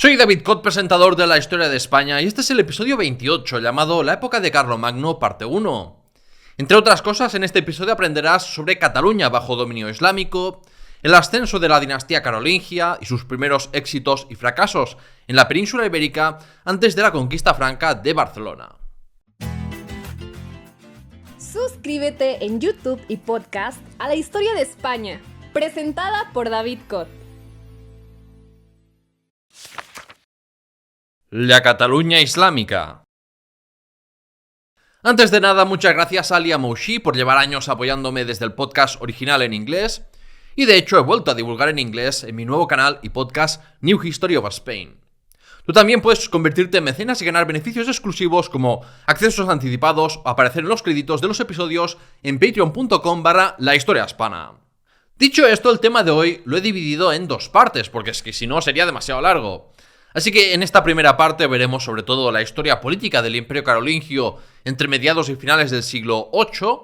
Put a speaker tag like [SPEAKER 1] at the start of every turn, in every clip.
[SPEAKER 1] Soy David Cot, presentador de la historia de España, y este es el episodio 28, llamado La época de Carlomagno, parte 1. Entre otras cosas, en este episodio aprenderás sobre Cataluña bajo dominio islámico, el ascenso de la dinastía carolingia y sus primeros éxitos y fracasos en la península ibérica antes de la conquista franca de Barcelona.
[SPEAKER 2] Suscríbete en YouTube y podcast a la historia de España, presentada por David Cot.
[SPEAKER 1] La Cataluña islámica. Antes de nada, muchas gracias a Alia Moushi por llevar años apoyándome desde el podcast original en inglés, y de hecho he vuelto a divulgar en inglés en mi nuevo canal y podcast New History of Spain. Tú también puedes convertirte en mecenas y ganar beneficios exclusivos como accesos anticipados o aparecer en los créditos de los episodios en patreon.com/lahistoriahispana. Dicho esto, el tema de hoy lo he dividido en dos partes, porque es que si no sería demasiado largo. Así que en esta primera parte veremos sobre todo la historia política del Imperio Carolingio entre mediados y finales del siglo VIII,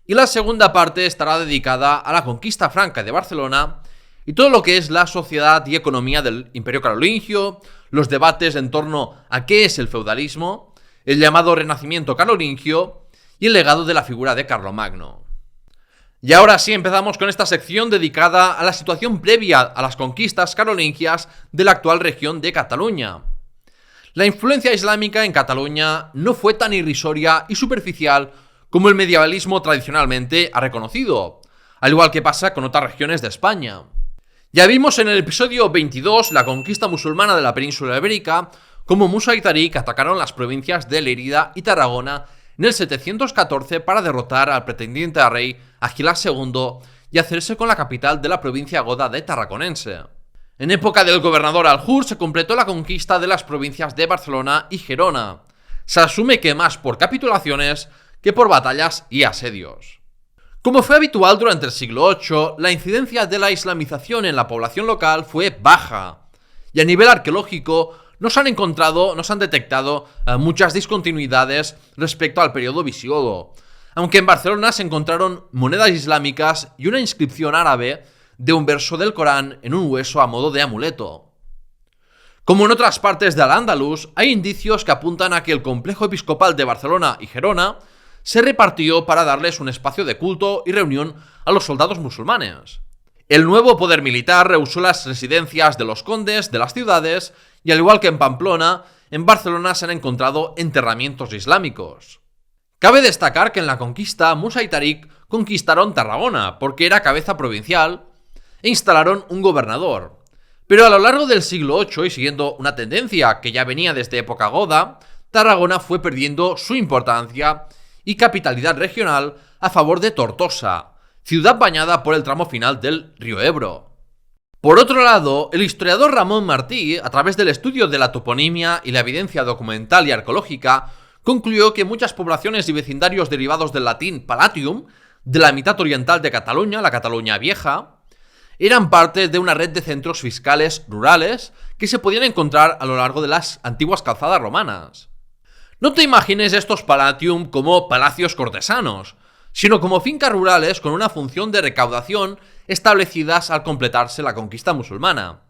[SPEAKER 1] y la segunda parte estará dedicada a la conquista franca de Barcelona y todo lo que es la sociedad y economía del Imperio Carolingio, los debates en torno a qué es el feudalismo, el llamado Renacimiento Carolingio y el legado de la figura de Carlomagno. Y ahora sí, empezamos con esta sección dedicada a la situación previa a las conquistas carolingias de la actual región de Cataluña. La influencia islámica en Cataluña no fue tan irrisoria y superficial como el medievalismo tradicionalmente ha reconocido, al igual que pasa con otras regiones de España. Ya vimos en el episodio 22 la conquista musulmana de la península ibérica, como Musa y Tarik atacaron las provincias de Lérida y Tarragona en el 714 para derrotar al pretendiente a rey Agilás II y hacerse con la capital de la provincia goda de Tarraconense. En época del gobernador Aljur se completó la conquista de las provincias de Barcelona y Gerona. Se asume que más por capitulaciones que por batallas y asedios. Como fue habitual durante el siglo VIII, la incidencia de la islamización en la población local fue baja, y a nivel arqueológico no se han detectado muchas discontinuidades respecto al periodo visigodo, aunque en Barcelona se encontraron monedas islámicas y una inscripción árabe de un verso del Corán en un hueso a modo de amuleto. Como en otras partes de Al-Ándalus, hay indicios que apuntan a que el complejo episcopal de Barcelona y Gerona se repartió para darles un espacio de culto y reunión a los soldados musulmanes. El nuevo poder militar rehusó las residencias de los condes de las ciudades y, al igual que en Pamplona, en Barcelona se han encontrado enterramientos islámicos. Cabe destacar que en la conquista Musa y Tarik conquistaron Tarragona porque era cabeza provincial e instalaron un gobernador. Pero a lo largo del siglo VIII, y siguiendo una tendencia que ya venía desde época goda, Tarragona fue perdiendo su importancia y capitalidad regional a favor de Tortosa, ciudad bañada por el tramo final del río Ebro. Por otro lado, el historiador Ramón Martí, a través del estudio de la toponimia y la evidencia documental y arqueológica, concluyó que muchas poblaciones y vecindarios derivados del latín palatium, de la mitad oriental de Cataluña, la Cataluña Vieja, eran parte de una red de centros fiscales rurales que se podían encontrar a lo largo de las antiguas calzadas romanas. No te imagines estos palatium como palacios cortesanos, sino como fincas rurales con una función de recaudación establecidas al completarse la conquista musulmana.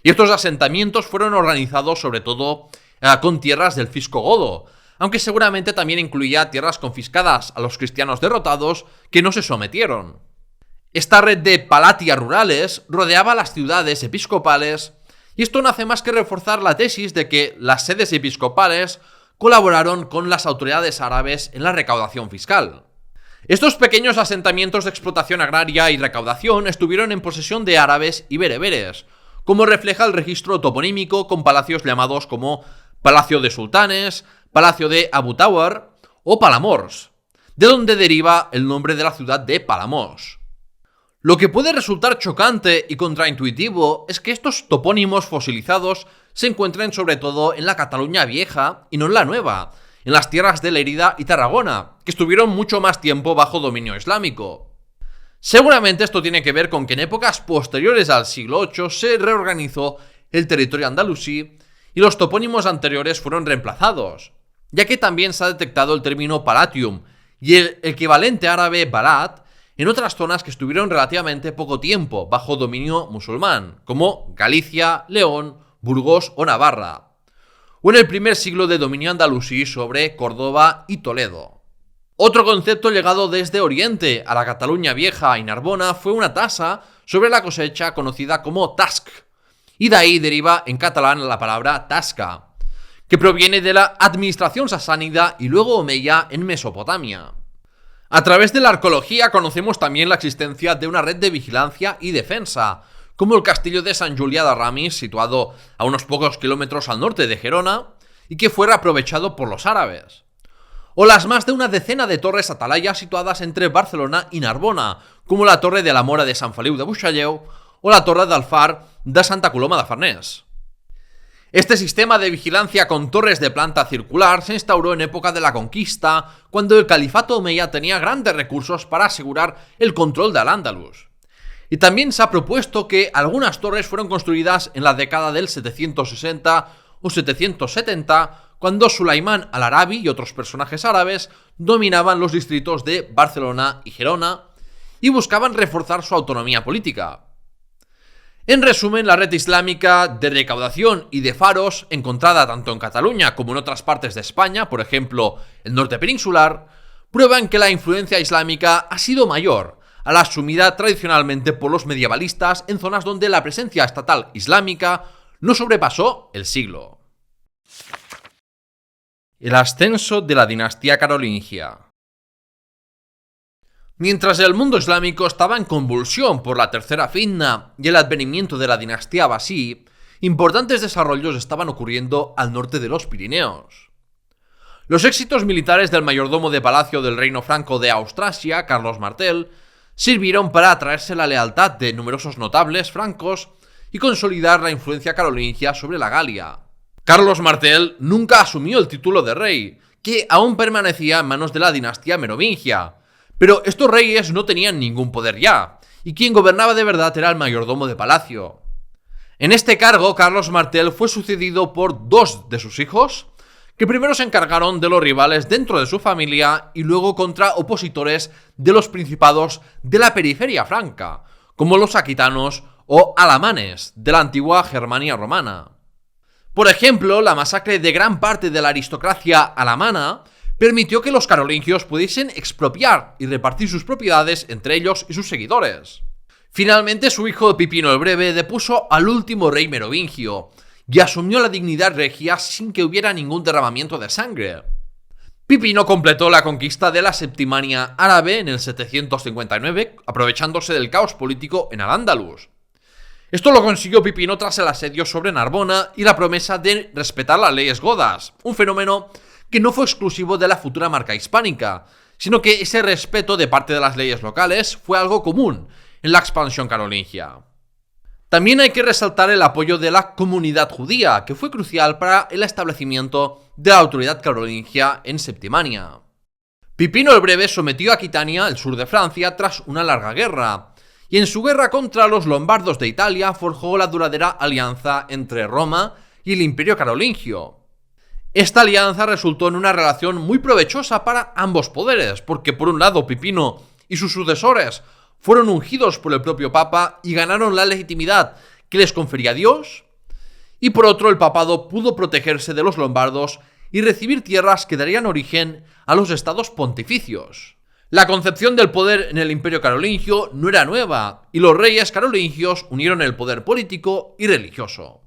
[SPEAKER 1] Y estos asentamientos fueron organizados sobre todo con tierras del fisco godo, aunque seguramente también incluía tierras confiscadas a los cristianos derrotados que no se sometieron. Esta red de palatias rurales rodeaba las ciudades episcopales, y esto no hace más que reforzar la tesis de que las sedes episcopales colaboraron con las autoridades árabes en la recaudación fiscal. Estos pequeños asentamientos de explotación agraria y recaudación estuvieron en posesión de árabes y bereberes, como refleja el registro toponímico con palacios llamados como Palacio de Sultanes, Palacio de Abu Tawar o Palamós, de donde deriva el nombre de la ciudad de Palamos. Lo que puede resultar chocante y contraintuitivo es que estos topónimos fosilizados se encuentren sobre todo en la Cataluña Vieja y no en la Nueva, en las tierras de Lérida y Tarragona, que estuvieron mucho más tiempo bajo dominio islámico. Seguramente esto tiene que ver con que en épocas posteriores al siglo VIII se reorganizó el territorio andalusí y los topónimos anteriores fueron reemplazados, ya que también se ha detectado el término palatium y el equivalente árabe balat en otras zonas que estuvieron relativamente poco tiempo bajo dominio musulmán, como Galicia, León, Burgos o Navarra, o en el primer siglo de dominio andalusí sobre Córdoba y Toledo. Otro concepto llegado desde Oriente a la Cataluña Vieja y Narbona fue una tasa sobre la cosecha conocida como tasc, y de ahí deriva en catalán la palabra tasca, que proviene de la administración sasánida y luego omeya en Mesopotamia. A través de la arqueología conocemos también la existencia de una red de vigilancia y defensa, como el castillo de Sant Julià de Ramis, situado a unos pocos kilómetros al norte de Gerona, y que fue reaprovechado por los árabes. O las más de una decena de torres atalaya situadas entre Barcelona y Narbona, como la torre de la Mora de Sant Feliu de Buixalleu o la torre del Far de Santa Coloma de Farners. Este sistema de vigilancia con torres de planta circular se instauró en época de la conquista, cuando el califato omeya tenía grandes recursos para asegurar el control de Al-Ándalus. Y también se ha propuesto que algunas torres fueron construidas en la década del 760 o 770, cuando Sulaimán al-Arabi y otros personajes árabes dominaban los distritos de Barcelona y Gerona y buscaban reforzar su autonomía política. En resumen, la red islámica de recaudación y de faros, encontrada tanto en Cataluña como en otras partes de España, por ejemplo el norte peninsular, prueban que la influencia islámica ha sido mayor a la asumida tradicionalmente por los medievalistas en zonas donde la presencia estatal islámica no sobrepasó el siglo. El ascenso de la dinastía carolingia. Mientras el mundo islámico estaba en convulsión por la tercera fitna y el advenimiento de la dinastía abasí, importantes desarrollos estaban ocurriendo al norte de los Pirineos. Los éxitos militares del mayordomo de palacio del reino franco de Austrasia, Carlos Martel, sirvieron para atraerse la lealtad de numerosos notables francos y consolidar la influencia carolingia sobre la Galia. Carlos Martel nunca asumió el título de rey, que aún permanecía en manos de la dinastía merovingia, pero estos reyes no tenían ningún poder ya, y quien gobernaba de verdad era el mayordomo de palacio. En este cargo, Carlos Martel fue sucedido por dos de sus hijos, que primero se encargaron de los rivales dentro de su familia y luego contra opositores de los principados de la periferia franca, como los aquitanos o alamanes de la antigua Germania romana. Por ejemplo, la masacre de gran parte de la aristocracia alamana permitió que los carolingios pudiesen expropiar y repartir sus propiedades entre ellos y sus seguidores. Finalmente, su hijo Pipino el Breve depuso al último rey merovingio y asumió la dignidad regia sin que hubiera ningún derramamiento de sangre. Pipino completó la conquista de la Septimania árabe en el 759, aprovechándose del caos político en Al-Ándalus. Esto lo consiguió Pipino tras el asedio sobre Narbona y la promesa de respetar las leyes godas, un fenómeno que no fue exclusivo de la futura marca hispánica, sino que ese respeto de parte de las leyes locales fue algo común en la expansión carolingia. También hay que resaltar el apoyo de la comunidad judía, que fue crucial para el establecimiento de la autoridad carolingia en Septimania. Pipino el Breve sometió a Aquitania, el sur de Francia, tras una larga guerra, y en su guerra contra los lombardos de Italia forjó la duradera alianza entre Roma y el Imperio Carolingio. Esta alianza resultó en una relación muy provechosa para ambos poderes, porque por un lado Pipino y sus sucesores fueron ungidos por el propio Papa y ganaron la legitimidad que les confería Dios, y por otro el papado pudo protegerse de los lombardos y recibir tierras que darían origen a los estados pontificios. La concepción del poder en el Imperio Carolingio no era nueva, y los reyes carolingios unieron el poder político y religioso.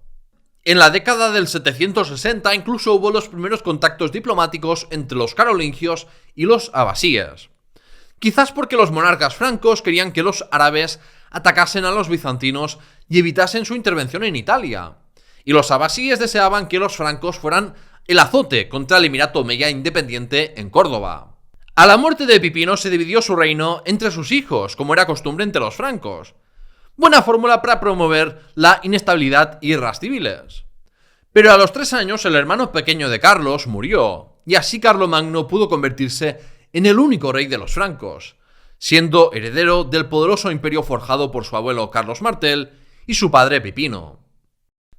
[SPEAKER 1] En la década del 760 incluso hubo los primeros contactos diplomáticos entre los carolingios y los abasíes. Quizás porque los monarcas francos querían que los árabes atacasen a los bizantinos y evitasen su intervención en Italia, y los abasíes deseaban que los francos fueran el azote contra el Emirato Omeya independiente en Córdoba. A la muerte de Pipino se dividió su reino entre sus hijos, como era costumbre entre los francos. Buena fórmula para promover la inestabilidad y guerras civiles. Pero a los 3 años el hermano pequeño de Carlos murió, y así Carlomagno pudo convertirse en el único rey de los francos, siendo heredero del poderoso imperio forjado por su abuelo Carlos Martel y su padre Pipino.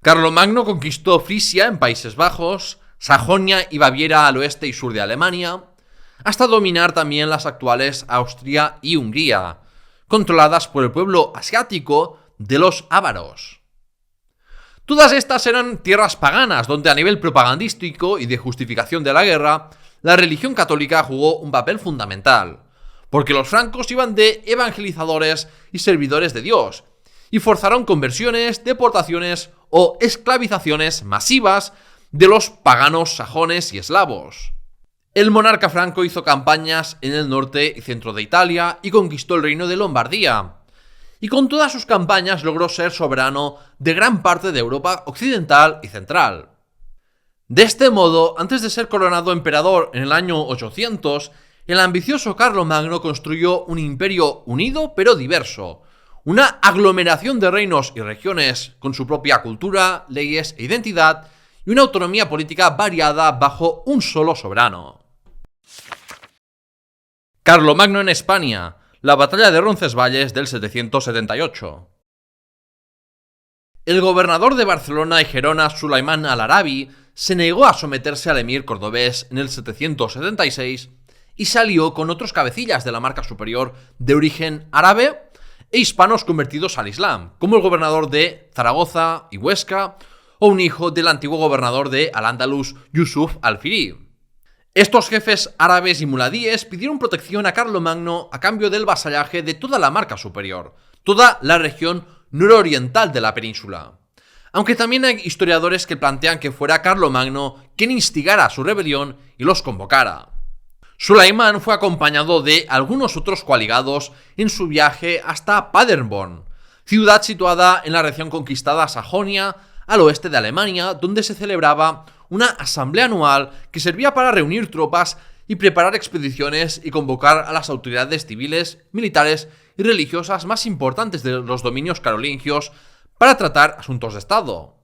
[SPEAKER 1] Carlomagno conquistó Frisia en Países Bajos, Sajonia y Baviera al oeste y sur de Alemania, hasta dominar también las actuales Austria y Hungría, controladas por el pueblo asiático de los ávaros. Todas estas eran tierras paganas, donde a nivel propagandístico y de justificación de la guerra, la religión católica jugó un papel fundamental, porque los francos iban de evangelizadores y servidores de Dios, y forzaron conversiones, deportaciones o esclavizaciones masivas de los paganos sajones y eslavos. El monarca franco hizo campañas en el norte y centro de Italia y conquistó el reino de Lombardía. Y con todas sus campañas logró ser soberano de gran parte de Europa occidental y central. De este modo, antes de ser coronado emperador en el año 800, el ambicioso Carlomagno construyó un imperio unido pero diverso, una aglomeración de reinos y regiones con su propia cultura, leyes e identidad, y una autonomía política variada bajo un solo soberano. Carlomagno en España. La batalla de Roncesvalles del 778. El gobernador de Barcelona y Gerona, Sulaimán al-Arabi, se negó a someterse al emir cordobés en el 776 y se alió con otros cabecillas de la marca superior de origen árabe e hispanos convertidos al Islam, como el gobernador de Zaragoza y Huesca o un hijo del antiguo gobernador de Al-Ándalus, Yusuf al-Firi. Estos jefes árabes y muladíes pidieron protección a Carlomagno a cambio del vasallaje de toda la marca superior, toda la región nororiental de la península. Aunque también hay historiadores que plantean que fuera Carlomagno quien instigara su rebelión y los convocara. Sulaimán fue acompañado de algunos otros coaligados en su viaje hasta Paderborn, ciudad situada en la región conquistada Sajonia, al oeste de Alemania, donde se celebraba una asamblea anual que servía para reunir tropas y preparar expediciones y convocar a las autoridades civiles, militares y religiosas más importantes de los dominios carolingios para tratar asuntos de Estado.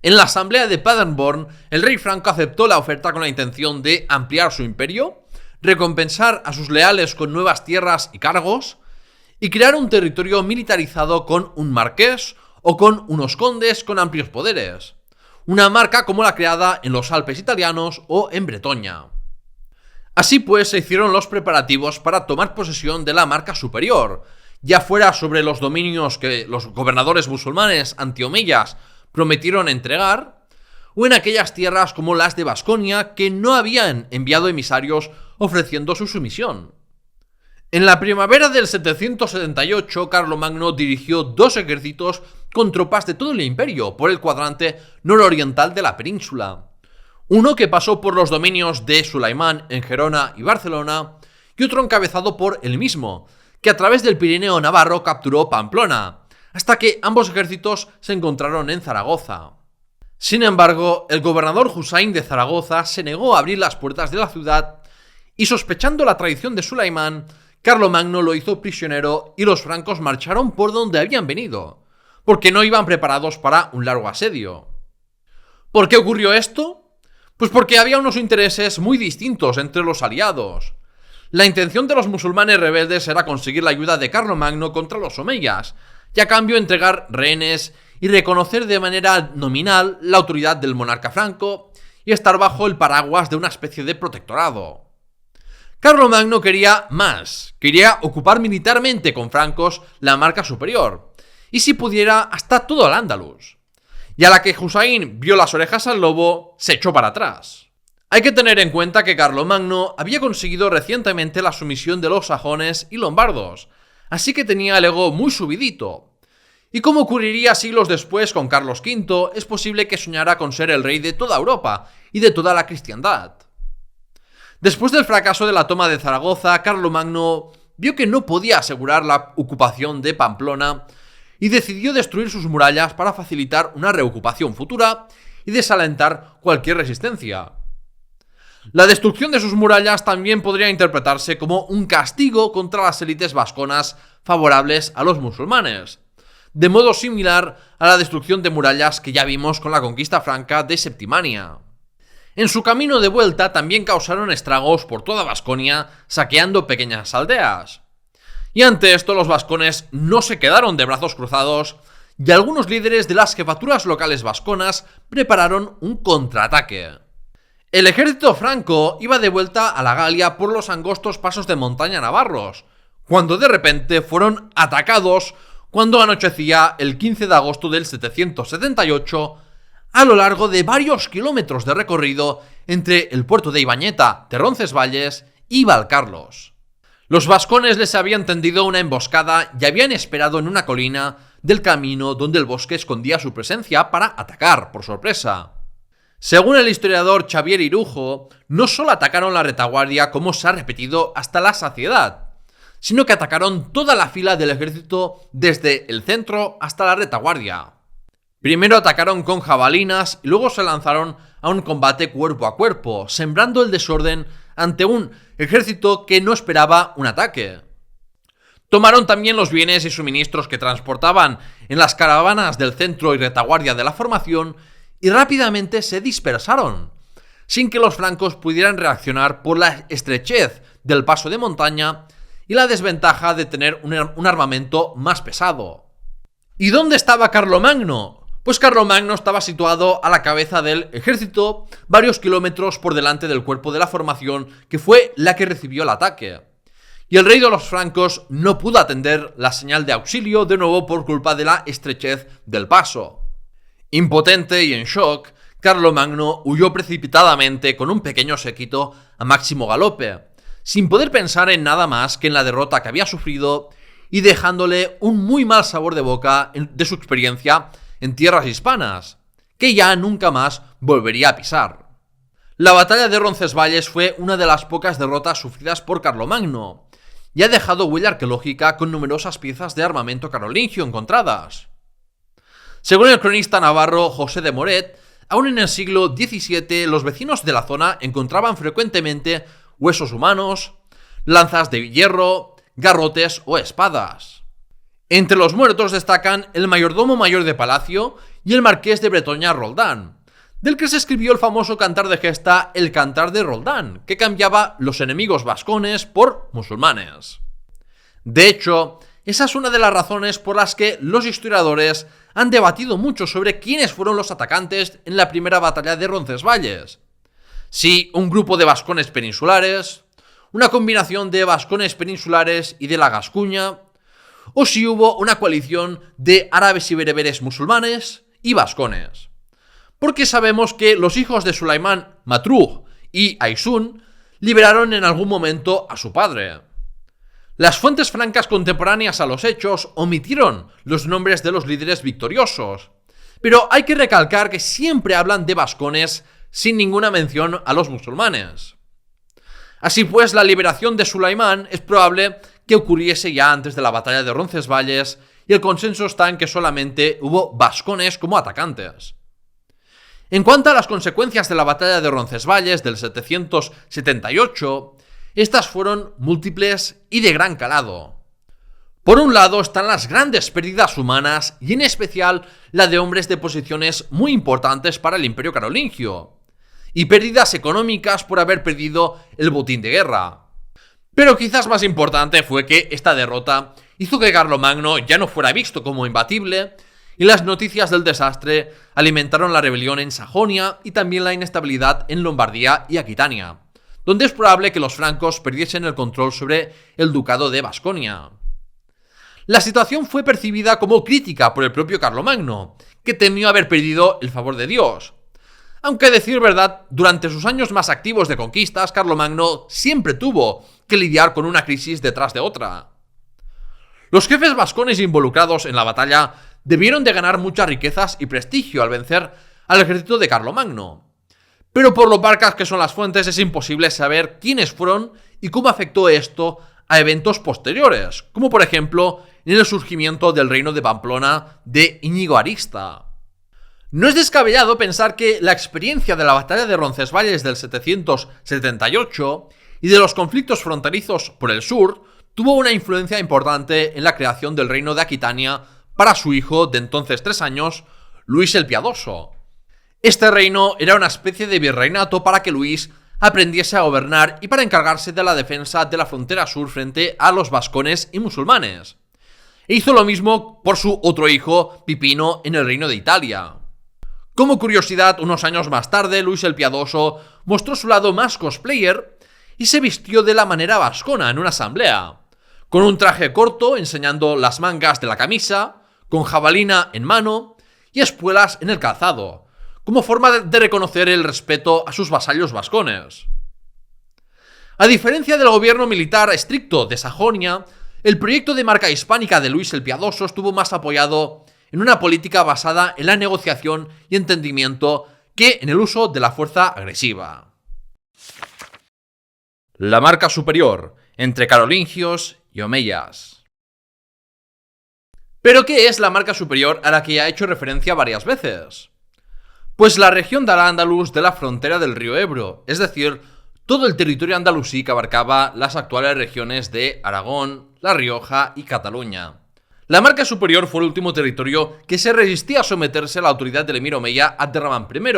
[SPEAKER 1] En la asamblea de Paderborn, el rey franco aceptó la oferta con la intención de ampliar su imperio, recompensar a sus leales con nuevas tierras y cargos, y crear un territorio militarizado con un marqués o con unos condes con amplios poderes. Una marca como la creada en los Alpes italianos o en Bretoña. Así pues, se hicieron los preparativos para tomar posesión de la marca superior, ya fuera sobre los dominios que los gobernadores musulmanes antiomeyas prometieron entregar, o en aquellas tierras como las de Baskonia que no habían enviado emisarios ofreciendo su sumisión. En la primavera del 778, Carlomagno dirigió 2 ejércitos con tropas de todo el imperio por el cuadrante nororiental de la península. Uno que pasó por los dominios de Sulaimán en Gerona y Barcelona, y otro encabezado por él mismo, que a través del Pirineo navarro capturó Pamplona, hasta que ambos ejércitos se encontraron en Zaragoza. Sin embargo, el gobernador Husayn de Zaragoza se negó a abrir las puertas de la ciudad y, sospechando la traición de Sulaimán, Carlomagno lo hizo prisionero y los francos marcharon por donde habían venido, porque no iban preparados para un largo asedio. ¿Por qué ocurrió esto? Pues porque había unos intereses muy distintos entre los aliados. La intención de los musulmanes rebeldes era conseguir la ayuda de Carlomagno contra los omeyas, y a cambio entregar rehenes y reconocer de manera nominal la autoridad del monarca franco y estar bajo el paraguas de una especie de protectorado. Carlomagno quería más, quería ocupar militarmente con francos la marca superior, y si pudiera hasta todo Al-Ándalus. Y a la que Husayn vio las orejas al lobo, se echó para atrás. Hay que tener en cuenta que Carlomagno había conseguido recientemente la sumisión de los sajones y lombardos, así que tenía el ego muy subidito. Y como ocurriría siglos después con Carlos V, es posible que soñara con ser el rey de toda Europa y de toda la cristiandad. Después del fracaso de la toma de Zaragoza, Carlomagno vio que no podía asegurar la ocupación de Pamplona y decidió destruir sus murallas para facilitar una reocupación futura y desalentar cualquier resistencia. La destrucción de sus murallas también podría interpretarse como un castigo contra las élites vasconas favorables a los musulmanes, de modo similar a la destrucción de murallas que ya vimos con la conquista franca de Septimania. En su camino de vuelta también causaron estragos por toda Baskonia, saqueando pequeñas aldeas. Y ante esto los vascones no se quedaron de brazos cruzados, y algunos líderes de las jefaturas locales vasconas prepararon un contraataque. El ejército franco iba de vuelta a la Galia por los angostos pasos de montaña navarros, cuando de repente fueron atacados cuando anochecía el 15 de agosto del 778, a lo largo de varios kilómetros de recorrido entre el puerto de Ibañeta de Roncesvalles y Valcarlos. Los vascones les habían tendido una emboscada y habían esperado en una colina del camino donde el bosque escondía su presencia para atacar por sorpresa. Según el historiador Xavier Irujo, no solo atacaron la retaguardia como se ha repetido hasta la saciedad, sino que atacaron toda la fila del ejército desde el centro hasta la retaguardia. Primero atacaron con jabalinas y luego se lanzaron a un combate cuerpo a cuerpo, sembrando el desorden ante un ejército que no esperaba un ataque. Tomaron también los bienes y suministros que transportaban en las caravanas del centro y retaguardia de la formación y rápidamente se dispersaron, sin que los francos pudieran reaccionar por la estrechez del paso de montaña y la desventaja de tener un armamento más pesado. ¿Y dónde estaba Carlomagno? Pues Carlomagno estaba situado a la cabeza del ejército, varios kilómetros por delante del cuerpo de la formación, que fue la que recibió el ataque. Y el rey de los francos no pudo atender la señal de auxilio de nuevo por culpa de la estrechez del paso. Impotente y en shock, Carlomagno huyó precipitadamente con un pequeño séquito a máximo galope, sin poder pensar en nada más que en la derrota que había sufrido y dejándole un muy mal sabor de boca de su experiencia en tierras hispanas, que ya nunca más volvería a pisar. La batalla de Roncesvalles fue una de las pocas derrotas sufridas por Carlomagno y ha dejado huella arqueológica con numerosas piezas de armamento carolingio encontradas. Según el cronista navarro José de Moret, aún en el siglo XVII los vecinos de la zona encontraban frecuentemente huesos humanos, lanzas de hierro, garrotes o espadas. Entre los muertos destacan el mayordomo mayor de palacio y el marqués de Bretoña Roldán, del que se escribió el famoso cantar de gesta El Cantar de Roldán, que cambiaba los enemigos vascones por musulmanes. De hecho, esa es una de las razones por las que los historiadores han debatido mucho sobre quiénes fueron los atacantes en la primera batalla de Roncesvalles. Si un grupo de vascones peninsulares, una combinación de vascones peninsulares y de la Gascuña, o si hubo una coalición de árabes y bereberes musulmanes y vascones. Porque sabemos que los hijos de Sulaimán Matruh y Aysun liberaron en algún momento a su padre. Las fuentes francas contemporáneas a los hechos omitieron los nombres de los líderes victoriosos, pero hay que recalcar que siempre hablan de vascones sin ninguna mención a los musulmanes. Así pues, la liberación de Sulaimán es probable que ocurriese ya antes de la batalla de Roncesvalles y el consenso está en que solamente hubo vascones como atacantes. En cuanto a las consecuencias de la batalla de Roncesvalles del 778, estas fueron múltiples y de gran calado. Por un lado están las grandes pérdidas humanas y en especial la de hombres de posiciones muy importantes para el Imperio Carolingio, y pérdidas económicas por haber perdido el botín de guerra. Pero quizás más importante fue que esta derrota hizo que Carlomagno ya no fuera visto como imbatible y las noticias del desastre alimentaron la rebelión en Sajonia y también la inestabilidad en Lombardía y Aquitania, donde es probable que los francos perdiesen el control sobre el ducado de Vasconia. La situación fue percibida como crítica por el propio Carlomagno, que temió haber perdido el favor de Dios. Aunque a decir verdad, durante sus años más activos de conquistas, Carlomagno siempre tuvo que lidiar con una crisis detrás de otra. Los jefes vascones involucrados en la batalla debieron de ganar muchas riquezas y prestigio al vencer al ejército de Carlomagno. Pero por lo parcas que son las fuentes es imposible saber quiénes fueron y cómo afectó esto a eventos posteriores, como por ejemplo en el surgimiento del reino de Pamplona de Íñigo Arista. No es descabellado pensar que la experiencia de la batalla de Roncesvalles del 778 y de los conflictos fronterizos por el sur tuvo una influencia importante en la creación del reino de Aquitania para su hijo de entonces 3 años, Luis el Piadoso. Este reino era una especie de virreinato para que Luis aprendiese a gobernar y para encargarse de la defensa de la frontera sur frente a los vascones y musulmanes. E hizo lo mismo por su otro hijo, Pipino, en el reino de Italia. Como curiosidad, unos años más tarde, Luis el Piadoso mostró su lado más cosplayer y se vistió de la manera vascona en una asamblea, con un traje corto enseñando las mangas de la camisa, con jabalina en mano y espuelas en el calzado, como forma de reconocer el respeto a sus vasallos vascones. A diferencia del gobierno militar estricto de Sajonia, el proyecto de marca hispánica de Luis el Piadoso estuvo más apoyado en una política basada en la negociación y entendimiento que en el uso de la fuerza agresiva. La marca superior entre carolingios y omeyas. ¿Pero qué es la marca superior a la que ya he hecho referencia varias veces? Pues la región de Al-Ándalus de la frontera del río Ebro, es decir, todo el territorio andalusí que abarcaba las actuales regiones de Aragón, La Rioja y Cataluña. La marca superior fue el último territorio que se resistía a someterse a la autoridad del emir omeya Abd-ar-Rahman I.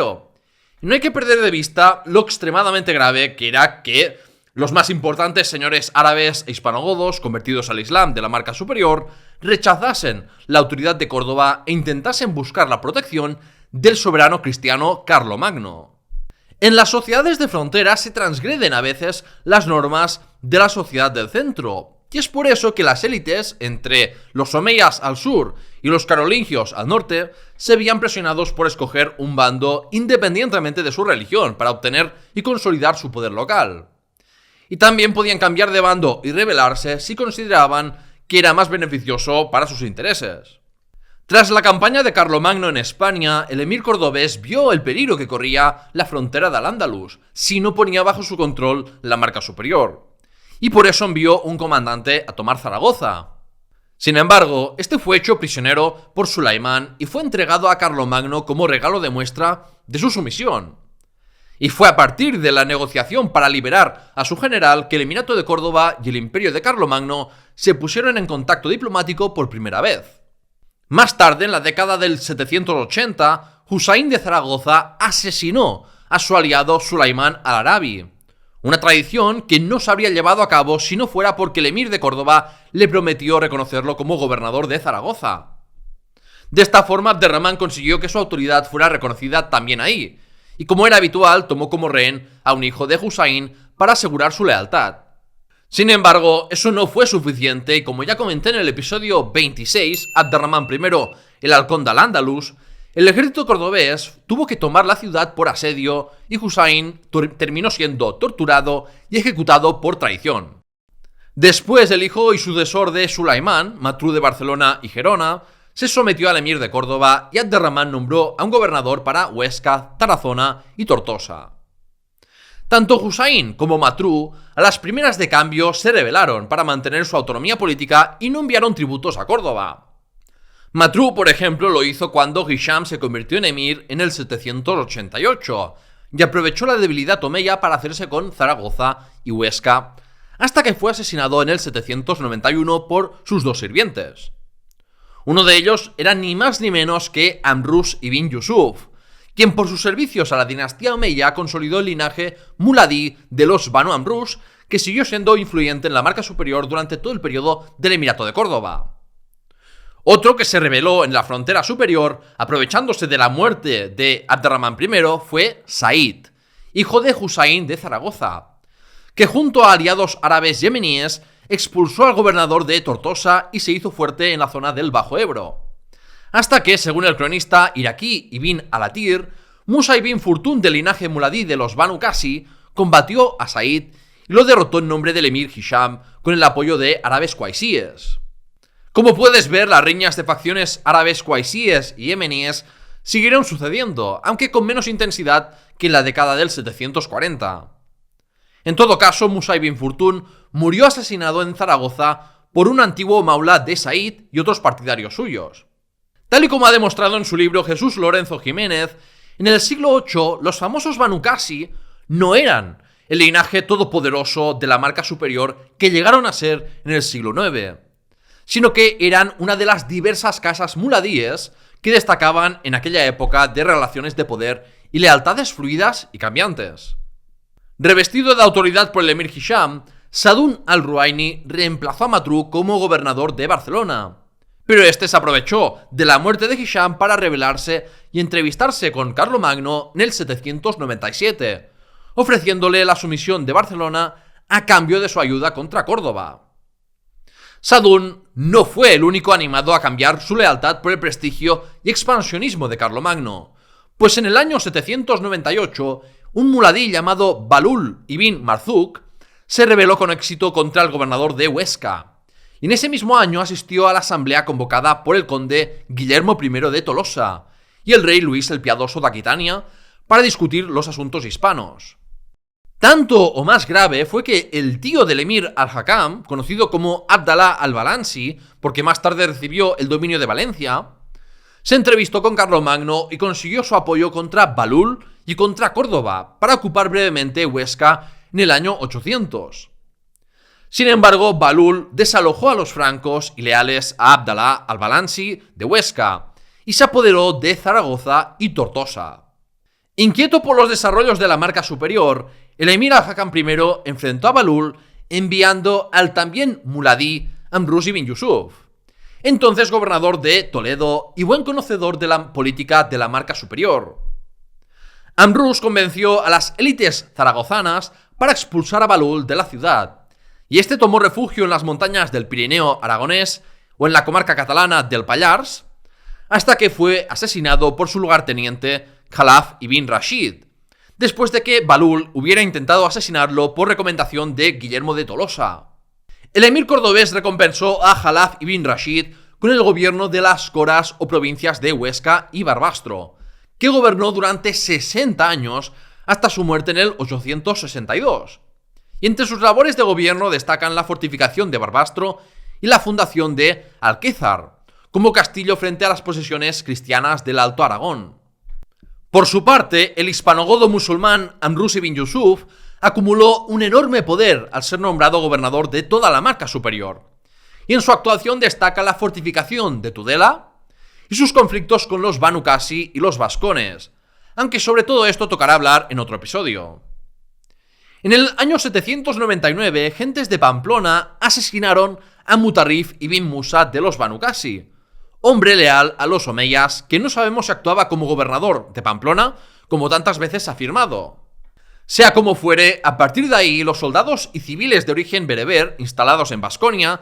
[SPEAKER 1] Y no hay que perder de vista lo extremadamente grave que era que los más importantes señores árabes e hispanogodos convertidos al Islam de la marca superior rechazasen la autoridad de Córdoba e intentasen buscar la protección del soberano cristiano Carlomagno. En las sociedades de frontera se transgreden a veces las normas de la sociedad del centro, y es por eso que las élites, entre los omeyas al sur y los carolingios al norte, se veían presionados por escoger un bando independientemente de su religión para obtener y consolidar su poder local. Y también podían cambiar de bando y rebelarse si consideraban que era más beneficioso para sus intereses. Tras la campaña de Carlomagno en España, el emir cordobés vio el peligro que corría la frontera de Al-Ándalus si no ponía bajo su control la marca superior, y por eso envió un comandante a tomar Zaragoza. Sin embargo, este fue hecho prisionero por Sulaimán y fue entregado a Carlomagno como regalo de muestra de su sumisión. Y fue a partir de la negociación para liberar a su general que el Emirato de Córdoba y el imperio de Carlomagno se pusieron en contacto diplomático por primera vez. Más tarde, en la década del 780, Husayn de Zaragoza asesinó a su aliado Sulaimán al-Arabi, una tradición que no se habría llevado a cabo si no fuera porque el emir de Córdoba le prometió reconocerlo como gobernador de Zaragoza. De esta forma, Abd-ar-Rahman consiguió que su autoridad fuera reconocida también ahí, y como era habitual, tomó como rehén a un hijo de Husayn para asegurar su lealtad. Sin embargo, eso no fue suficiente y como ya comenté en el episodio 26, Abd-ar-Rahman I, el halcón de Al-Ándalus, el ejército cordobés tuvo que tomar la ciudad por asedio y Husayn terminó siendo torturado y ejecutado por traición. Después, el hijo y sucesor de Sulaimán, Matru de Barcelona y Gerona, se sometió al emir de Córdoba y Abd-ar-Rahman nombró a un gobernador para Huesca, Tarazona y Tortosa. Tanto Husayn como Matru, a las primeras de cambio, se rebelaron para mantener su autonomía política y no enviaron tributos a Córdoba. Matru, por ejemplo, lo hizo cuando Hisham se convirtió en emir en el 788 y aprovechó la debilidad omeya para hacerse con Zaragoza y Huesca, hasta que fue asesinado en el 791 por sus dos sirvientes. Uno de ellos era ni más ni menos que Amrus ibn Yusuf, quien por sus servicios a la dinastía omeya consolidó el linaje muladí de los Banu Amrus, que siguió siendo influyente en la marca superior durante todo el periodo del Emirato de Córdoba. Otro que se rebeló en la frontera superior, aprovechándose de la muerte de Abd-ar-Rahman I, fue Said, hijo de Husayn de Zaragoza, que junto a aliados árabes yemeníes expulsó al gobernador de Tortosa y se hizo fuerte en la zona del Bajo Ebro. Hasta que, según el cronista iraquí Ibn al-Athir, Musa ibn Furtun del linaje muladí de los Banu Qasi combatió a Said y lo derrotó en nombre del emir Hisham con el apoyo de árabes qaisíes. Como puedes ver, las riñas de facciones árabes qaisíes y yemeníes siguieron sucediendo, aunque con menos intensidad que en la década del 740. En todo caso, Musa ibn Furtun murió asesinado en Zaragoza por un antiguo maula de Said y otros partidarios suyos. Tal y como ha demostrado en su libro Jesús Lorenzo Jiménez, en el siglo VIII los famosos Banu Qasi no eran el linaje todopoderoso de la marca superior que llegaron a ser en el siglo IX, sino que eran una de las diversas casas muladíes que destacaban en aquella época de relaciones de poder y lealtades fluidas y cambiantes. Revestido de autoridad por el emir Hisham, Sadun al-Ruaini reemplazó a Matru como gobernador de Barcelona. Pero este se aprovechó de la muerte de Hisham para rebelarse y entrevistarse con Carlomagno en el 797, ofreciéndole la sumisión de Barcelona a cambio de su ayuda contra Córdoba. Sadún no fue el único animado a cambiar su lealtad por el prestigio y expansionismo de Carlomagno, pues en el año 798 un muladí llamado Balul ibn Marzuq se rebeló con éxito contra el gobernador de Huesca, y en ese mismo año asistió a la asamblea convocada por el conde Guillermo I de Tolosa y el rey Luis el Piadoso de Aquitania para discutir los asuntos hispanos. Tanto o más grave fue que el tío del emir al-Hakam, conocido como Abdalá al-Balansi, porque más tarde recibió el dominio de Valencia, se entrevistó con Carlomagno y consiguió su apoyo contra Balul y contra Córdoba para ocupar brevemente Huesca en el año 800. Sin embargo, Balul desalojó a los francos y leales a Abdalá al-Balansi de Huesca y se apoderó de Zaragoza y Tortosa. Inquieto por los desarrollos de la Marca Superior, el emir al-Hakam I enfrentó a Balul enviando al también muladí Amrus ibn Yusuf, entonces gobernador de Toledo y buen conocedor de la política de la Marca Superior. Amrus convenció a las élites zaragozanas para expulsar a Balul de la ciudad, y este tomó refugio en las montañas del Pirineo aragonés o en la comarca catalana del Pallars, hasta que fue asesinado por su lugarteniente Khalaf ibn Rashid, después de que Balul hubiera intentado asesinarlo por recomendación de Guillermo de Tolosa. El emir cordobés recompensó a Khalaf ibn Rashid con el gobierno de las coras o provincias de Huesca y Barbastro, que gobernó durante 60 años hasta su muerte en el 862. Y entre sus labores de gobierno destacan la fortificación de Barbastro y la fundación de Alquézar, como castillo frente a las posesiones cristianas del Alto Aragón. Por su parte, el hispanogodo musulmán Amrus ibn Yusuf acumuló un enorme poder al ser nombrado gobernador de toda la Marca Superior, y en su actuación destaca la fortificación de Tudela y sus conflictos con los Banu Qasi y los vascones, aunque sobre todo esto tocará hablar en otro episodio. En el año 799, gentes de Pamplona asesinaron a Mutarrif ibn Musa de los Banu Qasi, hombre leal a los omeyas que no sabemos si actuaba como gobernador de Pamplona, como tantas veces ha afirmado. Sea como fuere, a partir de ahí los soldados y civiles de origen bereber instalados en Baskonia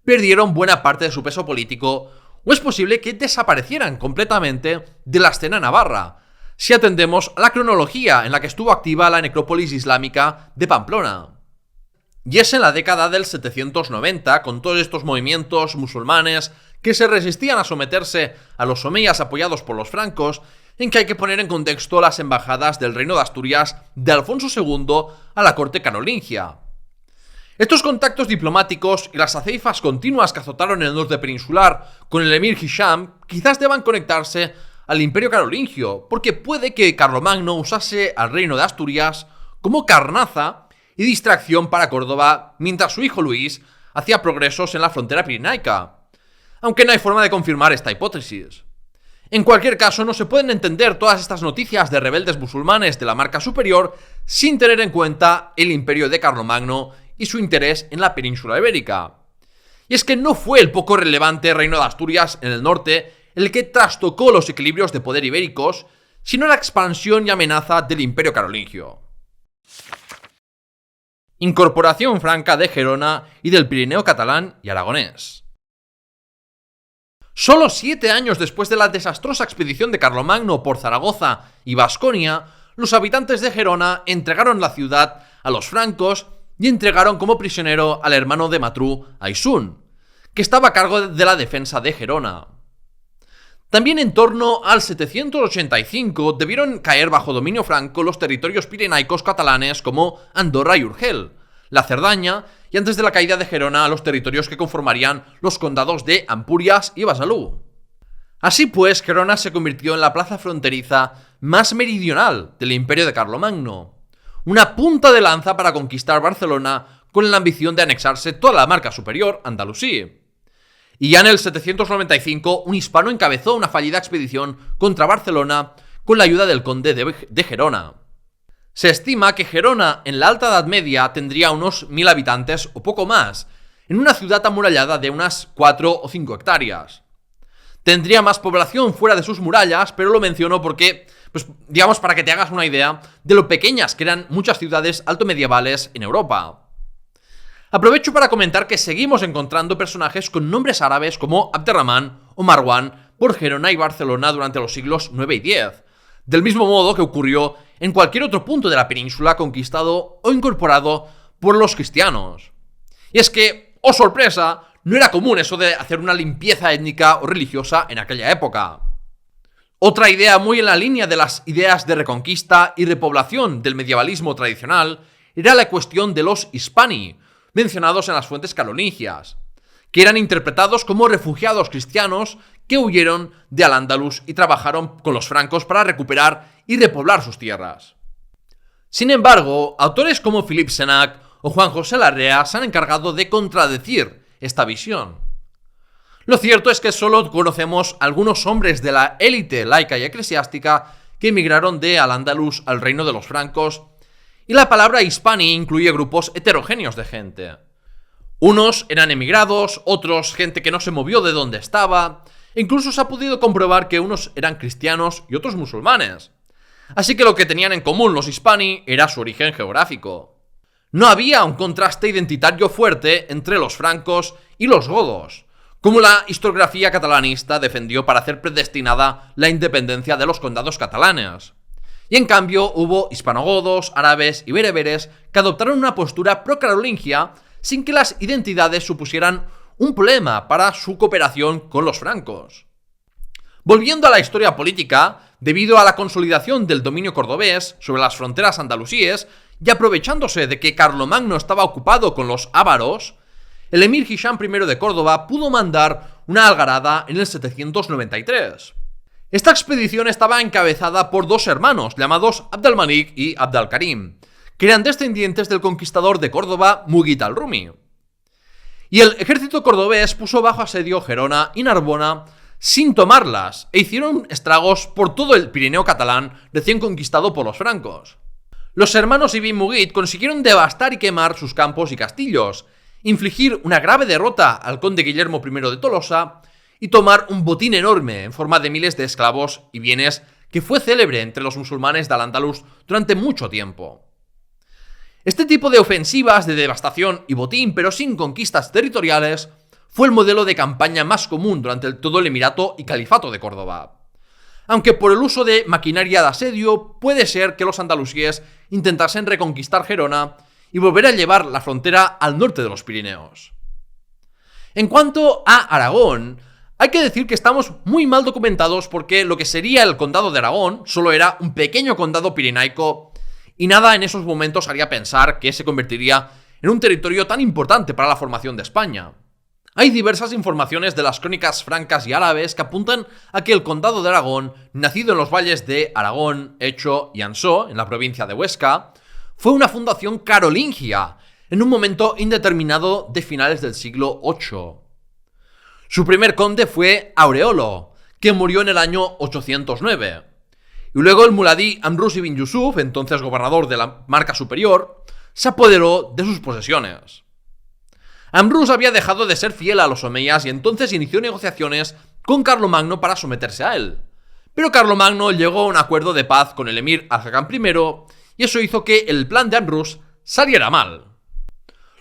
[SPEAKER 1] perdieron buena parte de su peso político, o es posible que desaparecieran completamente de la escena navarra, si atendemos a la cronología en la que estuvo activa la necrópolis islámica de Pamplona. Y es en la década del 790, con todos estos movimientos musulmanes que se resistían a someterse a los omeyas apoyados por los francos, en que hay que poner en contexto las embajadas del reino de Asturias de Alfonso II a la corte carolingia. Estos contactos diplomáticos y las aceifas continuas que azotaron el norte peninsular con el emir Hisham quizás deban conectarse al imperio carolingio, porque puede que Carlomagno usase al reino de Asturias como carnaza y distracción para Córdoba mientras su hijo Luis hacía progresos en la frontera pirenaica, aunque no hay forma de confirmar esta hipótesis. En cualquier caso, no se pueden entender todas estas noticias de rebeldes musulmanes de la Marca Superior sin tener en cuenta el imperio de Carlomagno y su interés en la península ibérica. Y es que no fue el poco relevante reino de Asturias en el norte el que trastocó los equilibrios de poder ibéricos, sino la expansión y amenaza del imperio carolingio. Incorporación franca de Gerona y del Pirineo catalán y aragonés. Solo 7 años después de la desastrosa expedición de Carlomagno por Zaragoza y Baskonia, los habitantes de Gerona entregaron la ciudad a los francos y entregaron como prisionero al hermano de Matru, Aysun, que estaba a cargo de la defensa de Gerona. También en torno al 785 debieron caer bajo dominio franco los territorios pirenaicos catalanes como Andorra y Urgel, la Cerdaña, y antes de la caída de Gerona a los territorios que conformarían los condados de Ampurias y Besalú. Así pues, Gerona se convirtió en la plaza fronteriza más meridional del imperio de Carlomagno, una punta de lanza para conquistar Barcelona con la ambición de anexarse toda la Marca Superior Andalusí. Y ya en el 795, un hispano encabezó una fallida expedición contra Barcelona con la ayuda del conde de Gerona. Se estima que Gerona en la Alta Edad Media tendría unos 1000 habitantes o poco más, en una ciudad amurallada de unas 4 o 5 hectáreas. Tendría más población fuera de sus murallas, pero lo menciono porque, digamos, para que te hagas una idea de lo pequeñas que eran muchas ciudades altomedievales en Europa. Aprovecho para comentar que seguimos encontrando personajes con nombres árabes como Abderramán o Marwan por Gerona y Barcelona durante los siglos IX y X, del mismo modo que ocurrió en cualquier otro punto de la península conquistado o incorporado por los cristianos. Y es que, ¡oh sorpresa!, no era común eso de hacer una limpieza étnica o religiosa en aquella época. Otra idea muy en la línea de las ideas de reconquista y repoblación del medievalismo tradicional era la cuestión de los hispani, mencionados en las fuentes carolingias, que eran interpretados como refugiados cristianos que huyeron de Al-Ándalus y trabajaron con los francos para recuperar y repoblar sus tierras. Sin embargo, autores como Philippe Sénac o Juan José Larrea se han encargado de contradecir esta visión. Lo cierto es que solo conocemos algunos hombres de la élite laica y eclesiástica que emigraron de Al-Ándalus al reino de los francos, y la palabra hispani incluye grupos heterogéneos de gente. Unos eran emigrados, otros gente que no se movió de donde estaba, e incluso se ha podido comprobar que unos eran cristianos y otros musulmanes. Así que lo que tenían en común los hispani era su origen geográfico. No había un contraste identitario fuerte entre los francos y los godos, como la historiografía catalanista defendió para hacer predestinada la independencia de los condados catalanes. Y en cambio hubo hispanogodos, árabes y bereberes que adoptaron una postura pro-carolingia sin que las identidades supusieran un problema para su cooperación con los francos. Volviendo a la historia política, debido a la consolidación del dominio cordobés sobre las fronteras andalusíes y aprovechándose de que Carlomagno estaba ocupado con los ávaros, el emir Hisham I de Córdoba pudo mandar una algarada en el 793. Esta expedición estaba encabezada por dos hermanos llamados Abd al-Malik y Abd al-Karim, que eran descendientes del conquistador de Córdoba Mughith al-Rumi. Y el ejército cordobés puso bajo asedio Gerona y Narbona sin tomarlas, e hicieron estragos por todo el Pirineo catalán recién conquistado por los francos. Los hermanos Ibn Mughith consiguieron devastar y quemar sus campos y castillos, infligir una grave derrota al conde Guillermo I de Tolosa y tomar un botín enorme en forma de miles de esclavos y bienes que fue célebre entre los musulmanes de Al-Ándalus durante mucho tiempo. Este tipo de ofensivas de devastación y botín, pero sin conquistas territoriales, fue el modelo de campaña más común durante todo el Emirato y Califato de Córdoba. Aunque por el uso de maquinaria de asedio, puede ser que los andalusíes intentasen reconquistar Gerona y volver a llevar la frontera al norte de los Pirineos. En cuanto a Aragón, hay que decir que estamos muy mal documentados porque lo que sería el condado de Aragón solo era un pequeño condado pirenaico y nada en esos momentos haría pensar que se convertiría en un territorio tan importante para la formación de España. Hay diversas informaciones de las crónicas francas y árabes que apuntan a que el condado de Aragón, nacido en los valles de Aragón, Echo y Ansó, en la provincia de Huesca, fue una fundación carolingia en un momento indeterminado de finales del siglo VIII. Su primer conde fue Aureolo, que murió en el año 809. Y luego el muladí Amrus ibn Yusuf, entonces gobernador de la Marca Superior, se apoderó de sus posesiones. Amrus había dejado de ser fiel a los omeyas y entonces inició negociaciones con Carlomagno para someterse a él. Pero Carlomagno llegó a un acuerdo de paz con el emir Al-Hakam I y eso hizo que el plan de Amrus saliera mal.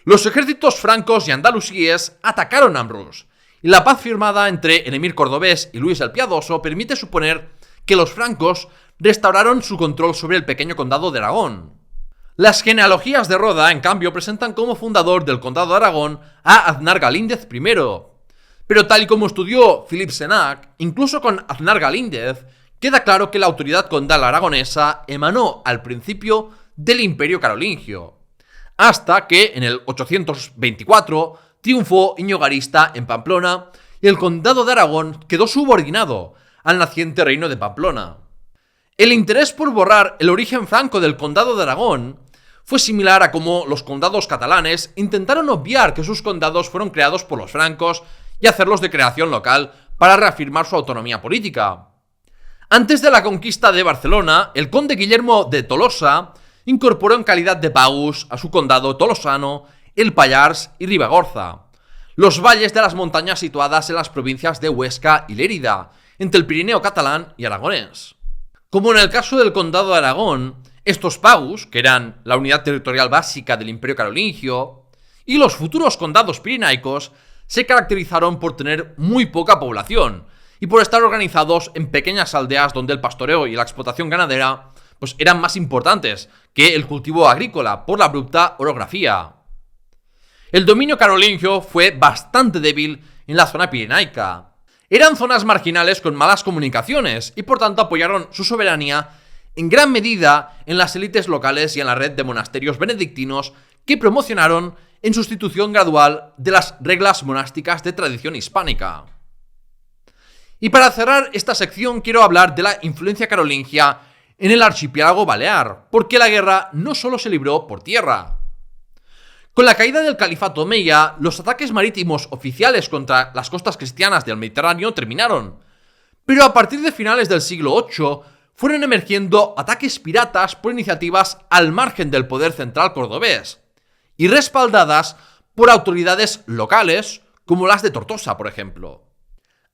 [SPEAKER 1] Los ejércitos francos y andalusíes atacaron a Amrus, y la paz firmada entre el emir cordobés y Luis el Piadoso permite suponer que los francos restauraron su control sobre el pequeño condado de Aragón. Las genealogías de Roda, en cambio, presentan como fundador del condado de Aragón a Aznar Galíndez I. Pero tal y como estudió Philippe Sénac, incluso con Aznar Galíndez, queda claro que la autoridad condal aragonesa emanó al principio del Imperio Carolingio, hasta que en el 824 triunfó Íñigo Garista en Pamplona y el condado de Aragón quedó subordinado al naciente reino de Pamplona. El interés por borrar el origen franco del condado de Aragón fue similar a cómo los condados catalanes intentaron obviar que sus condados fueron creados por los francos y hacerlos de creación local para reafirmar su autonomía política. Antes de la conquista de Barcelona, el conde Guillermo de Tolosa incorporó en calidad de pagus a su condado tolosano el Pallars y Ribagorza, los valles de las montañas situadas en las provincias de Huesca y Lérida, entre el Pirineo catalán y aragonés. Como en el caso del condado de Aragón, estos pagus, que eran la unidad territorial básica del Imperio Carolingio, y los futuros condados pirenaicos se caracterizaron por tener muy poca población y por estar organizados en pequeñas aldeas donde el pastoreo y la explotación ganadera pues eran más importantes que el cultivo agrícola por la abrupta orografía. El dominio carolingio fue bastante débil en la zona pirenaica. Eran zonas marginales con malas comunicaciones y por tanto apoyaron su soberanía en gran medida en las élites locales y en la red de monasterios benedictinos que promocionaron en sustitución gradual de las reglas monásticas de tradición hispánica. Y para cerrar esta sección quiero hablar de la influencia carolingia en el archipiélago balear, porque la guerra no solo se libró por tierra. Con la caída del califato omeya, los ataques marítimos oficiales contra las costas cristianas del Mediterráneo terminaron, pero a partir de finales del siglo VIII fueron emergiendo ataques piratas por iniciativas al margen del poder central cordobés, y respaldadas por autoridades locales, como las de Tortosa, por ejemplo.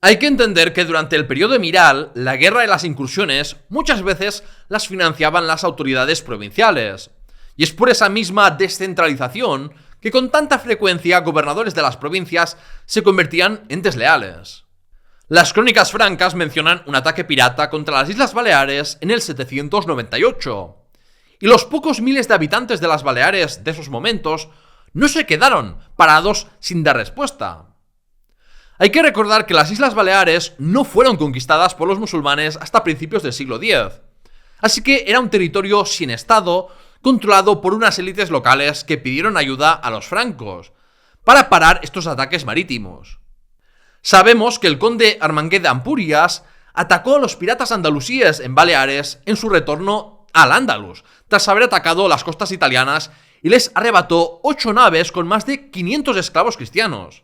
[SPEAKER 1] Hay que entender que durante el periodo emiral, la guerra y las incursiones muchas veces las financiaban las autoridades provinciales, y es por esa misma descentralización que con tanta frecuencia gobernadores de las provincias se convertían en desleales. Las crónicas francas mencionan un ataque pirata contra las Islas Baleares en el 798, y los pocos miles de habitantes de las Baleares de esos momentos no se quedaron parados sin dar respuesta. Hay que recordar que las Islas Baleares no fueron conquistadas por los musulmanes hasta principios del siglo X, así que era un territorio sin estado, controlado por unas élites locales que pidieron ayuda a los francos para parar estos ataques marítimos. Sabemos que el conde Armangué de Ampurias atacó a los piratas andalusíes en Baleares en su retorno al Andalus, tras haber atacado las costas italianas y les arrebató 8 naves con más de 500 esclavos cristianos.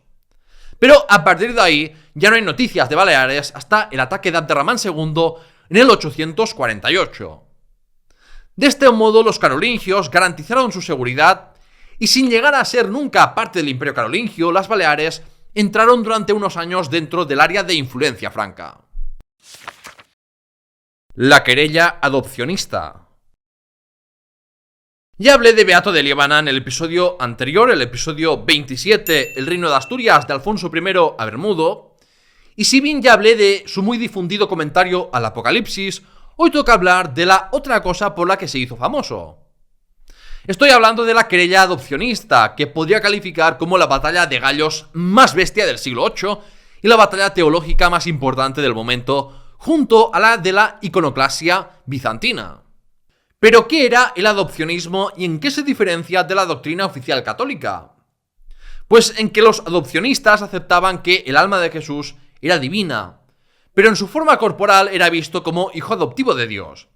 [SPEAKER 1] Pero a partir de ahí ya no hay noticias de Baleares hasta el ataque de Abderramán II en el 848. De este modo los carolingios garantizaron su seguridad y sin llegar a ser nunca parte del Imperio Carolingio, las Baleares entraron durante unos años dentro del área de influencia franca. La querella adopcionista. Ya hablé de Beato de Liébana en el episodio anterior, el episodio 27, El reino de Asturias, de Alfonso I a Bermudo, y si bien ya hablé de su muy difundido comentario al Apocalipsis, hoy toca hablar de la otra cosa por la que se hizo famoso. Estoy hablando de la querella adopcionista, que podría calificar como la batalla de gallos más bestia del siglo VIII y la batalla teológica más importante del momento, junto a la de la iconoclasia bizantina. Pero, ¿qué era el adopcionismo y en qué se diferencia de la doctrina oficial católica? Pues en que los adopcionistas aceptaban que el alma de Jesús era divina, pero en su forma corporal era visto como hijo adoptivo de Dios.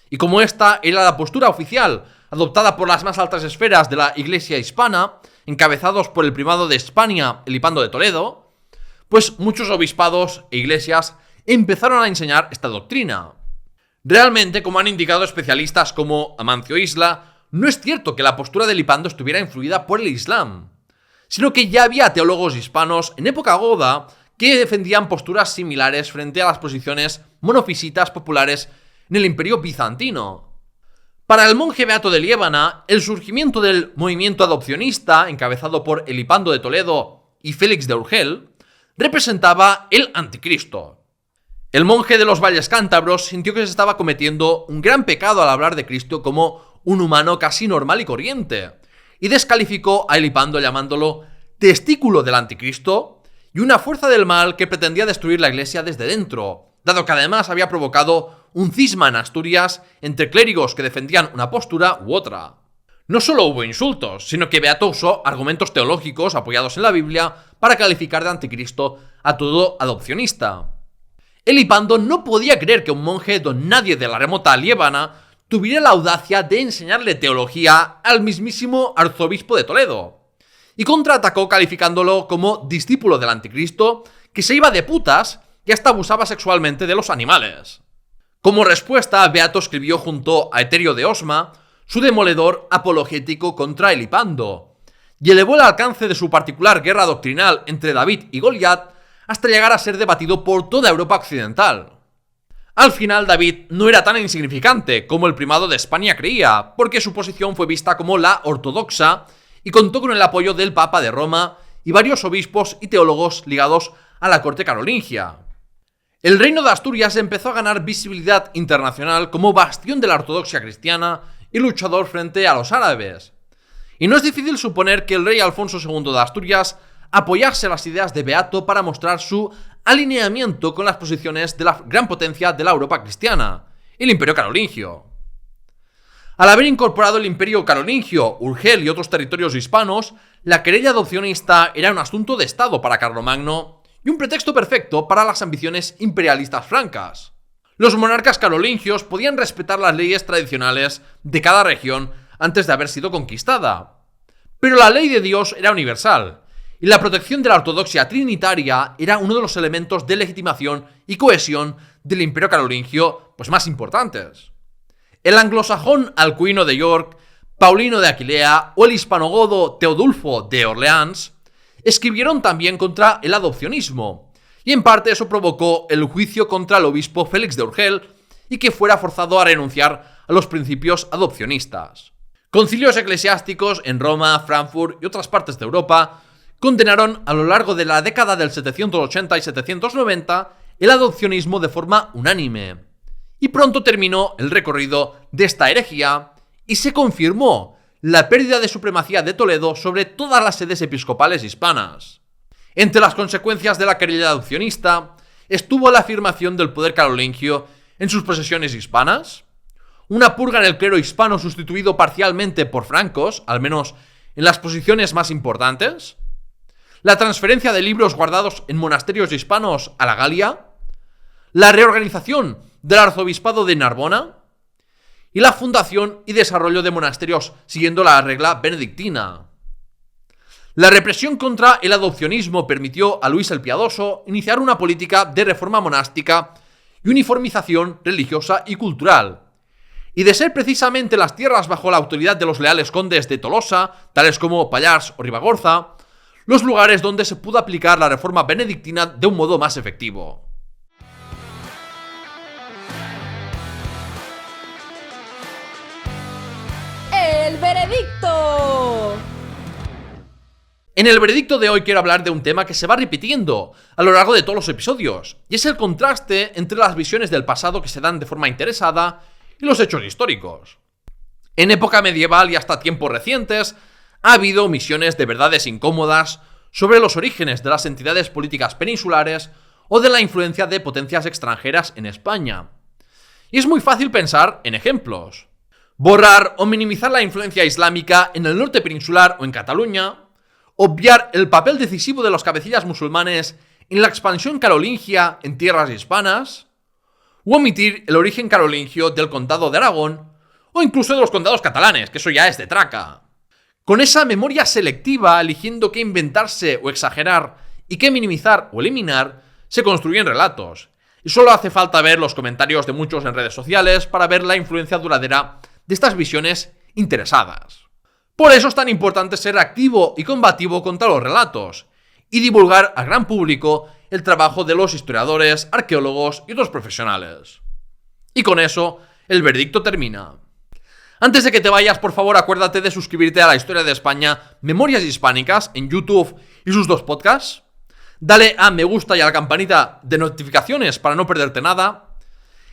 [SPEAKER 1] Y como esta era la postura oficial, adoptada por las más altas esferas de la Iglesia hispana, encabezados por el primado de España, Elipando de Toledo, pues muchos obispados e iglesias empezaron a enseñar esta doctrina. Realmente, como han indicado especialistas como Amancio Isla, no es cierto que la postura de Elipando estuviera influida por el Islam, sino que ya había teólogos hispanos en época goda que defendían posturas similares frente a las posiciones monofisitas populares en el Imperio bizantino. Para el monje Beato de Liébana, el surgimiento del movimiento adopcionista, encabezado por Elipando de Toledo y Félix de Urgel, representaba el anticristo. El monje de los Valles Cántabros sintió que se estaba cometiendo un gran pecado al hablar de Cristo como un humano casi normal y corriente, y descalificó a Elipando llamándolo testículo del anticristo y una fuerza del mal que pretendía destruir la iglesia desde dentro, dado que además había provocado un cisma en Asturias entre clérigos que defendían una postura u otra. No solo hubo insultos, sino que Beato usó argumentos teológicos apoyados en la Biblia para calificar de anticristo a todo adopcionista. Elipando no podía creer que un monje don nadie de la remota Liébana tuviera la audacia de enseñarle teología al mismísimo arzobispo de Toledo, y contraatacó calificándolo como discípulo del anticristo que se iba de putas y hasta abusaba sexualmente de los animales. Como respuesta, Beato escribió junto a Eterio de Osma su demoledor apologético contra Elipando, y elevó el alcance de su particular guerra doctrinal entre David y Goliat hasta llegar a ser debatido por toda Europa occidental. Al final, David no era tan insignificante como el primado de España creía, porque su posición fue vista como la ortodoxa y contó con el apoyo del Papa de Roma y varios obispos y teólogos ligados a la corte carolingia. El reino de Asturias empezó a ganar visibilidad internacional como bastión de la ortodoxia cristiana y luchador frente a los árabes. Y no es difícil suponer que el rey Alfonso II de Asturias apoyase las ideas de Beato para mostrar su alineamiento con las posiciones de la gran potencia de la Europa cristiana, el Imperio Carolingio. Al haber incorporado el Imperio Carolingio, Urgel y otros territorios hispanos, la querella adopcionista era un asunto de Estado para Carlomagno y un pretexto perfecto para las ambiciones imperialistas francas. Los monarcas carolingios podían respetar las leyes tradicionales de cada región antes de haber sido conquistada, pero la ley de Dios era universal, y la protección de la ortodoxia trinitaria era uno de los elementos de legitimación y cohesión del Imperio Carolingio más importantes. El anglosajón Alcuino de York, Paulino de Aquilea o el hispanogodo Teodulfo de Orleans escribieron también contra el adopcionismo, y en parte eso provocó el juicio contra el obispo Félix de Urgel y que fuera forzado a renunciar a los principios adopcionistas. Concilios eclesiásticos en Roma, Frankfurt y otras partes de Europa condenaron a lo largo de la década del 780 y 790 el adopcionismo de forma unánime. Y pronto terminó el recorrido de esta herejía y se confirmó la pérdida de supremacía de Toledo sobre todas las sedes episcopales hispanas. Entre las consecuencias de la querella adopcionista estuvo la afirmación del poder carolingio en sus posesiones hispanas, una purga en el clero hispano sustituido parcialmente por francos, al menos en las posiciones más importantes, la transferencia de libros guardados en monasterios hispanos a la Galia, la reorganización del arzobispado de Narbona y la fundación y desarrollo de monasterios siguiendo la regla benedictina. La represión contra el adopcionismo permitió a Luis el Piadoso iniciar una política de reforma monástica y uniformización religiosa y cultural. Y de ser precisamente las tierras bajo la autoridad de los leales condes de Tolosa, tales como Pallars o Ribagorza, los lugares donde se pudo aplicar la reforma benedictina de un modo más efectivo.
[SPEAKER 2] ¡El veredicto!
[SPEAKER 1] En el veredicto de hoy quiero hablar de un tema que se va repitiendo a lo largo de todos los episodios, y es el contraste entre las visiones del pasado que se dan de forma interesada y los hechos históricos. En época medieval y hasta tiempos recientes, ha habido omisiones de verdades incómodas sobre los orígenes de las entidades políticas peninsulares o de la influencia de potencias extranjeras en España. Y es muy fácil pensar en ejemplos. Borrar o minimizar la influencia islámica en el norte peninsular o en Cataluña, obviar el papel decisivo de los cabecillas musulmanes en la expansión carolingia en tierras hispanas, o omitir el origen carolingio del condado de Aragón o incluso de los condados catalanes, que eso ya es de traca. Con esa memoria selectiva, eligiendo qué inventarse o exagerar y qué minimizar o eliminar, se construyen relatos. Y solo hace falta ver los comentarios de muchos en redes sociales para ver la influencia duradera de estas visiones interesadas. Por eso es tan importante ser activo y combativo contra los relatos y divulgar al gran público el trabajo de los historiadores, arqueólogos y otros profesionales. Y con eso, el veredicto termina. Antes de que te vayas, por favor, acuérdate de suscribirte a La Historia de España, Memorias Hispánicas, en YouTube y sus 2 podcasts. Dale a me gusta y a la campanita de notificaciones para no perderte nada.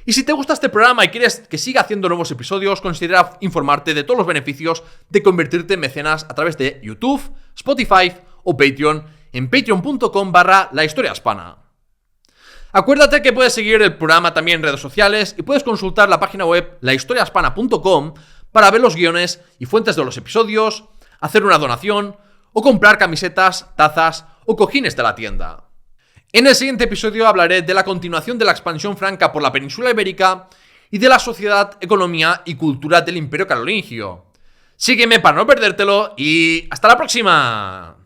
[SPEAKER 1] Y si te gusta este programa y quieres que siga haciendo nuevos episodios, considera informarte de todos los beneficios de convertirte en mecenas a través de YouTube, Spotify o Patreon en patreon.com/lahistoriahispana. Acuérdate que puedes seguir el programa también en redes sociales y puedes consultar la página web lahistoriahispana.com para ver los guiones y fuentes de los episodios, hacer una donación o comprar camisetas, tazas o cojines de la tienda. En el siguiente episodio hablaré de la continuación de la expansión franca por la península ibérica y de la sociedad, economía y cultura del Imperio Carolingio. Sígueme para no perdértelo y ¡hasta la próxima!